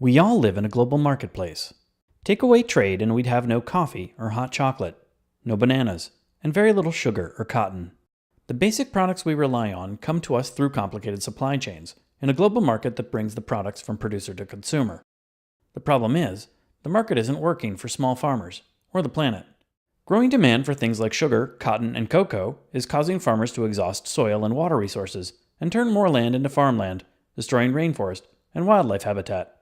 We all live in a global marketplace. Take away trade and we'd have no coffee or hot chocolate, no bananas, and very little sugar or cotton. The basic products we rely on come to us through complicated supply chains in a global market that brings the products from producer to consumer. The problem is, the market isn't working for small farmers or the planet. Growing demand for things like sugar, cotton, and cocoa is causing farmers to exhaust soil and water resources and turn more land into farmland, destroying rainforest and wildlife habitat.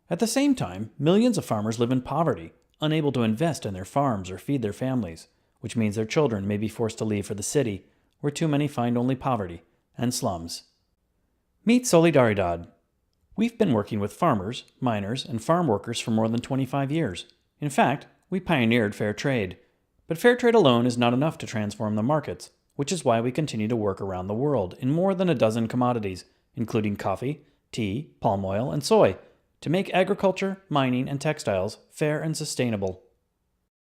At the same time, millions of farmers live in poverty, unable to invest in their farms or feed their families, which means their children may be forced to leave for the city, where too many find only poverty and slums. Meet Solidaridad. We've been working with farmers, miners, and farm workers for more than 25 years. In fact, we pioneered fair trade. But fair trade alone is not enough to transform the markets, which is why we continue to work around the world in more than a dozen commodities, including coffee, tea, palm oil, and soy, to make agriculture, mining, and textiles fair and sustainable.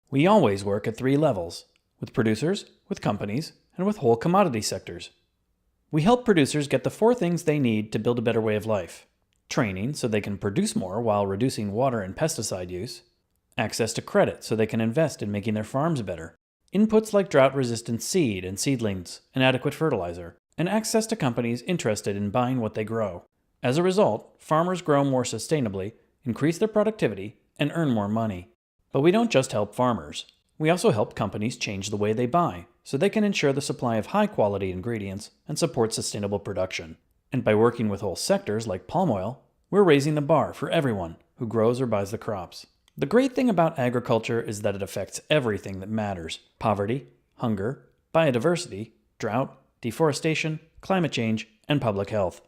We always work at 3 levels: with producers, with companies, and with whole commodity sectors. We help producers get the 4 things they need to build a better way of life: training so they can produce more while reducing water and pesticide use, access to credit so they can invest in making their farms better, inputs like drought-resistant seed and seedlings, and adequate fertilizer, and access to companies interested in buying what they grow. As a result, farmers grow more sustainably, increase their productivity, and earn more money. But we don't just help farmers. We also help companies change the way they buy, so they can ensure the supply of high-quality ingredients and support sustainable production. And by working with whole sectors like palm oil, we're raising the bar for everyone who grows or buys the crops. The great thing about agriculture is that it affects everything that matters: poverty, hunger, biodiversity, drought, deforestation, climate change, and public health.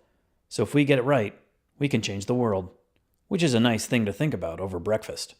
So if we get it right, we can change the world. Which is a nice thing to think about over breakfast.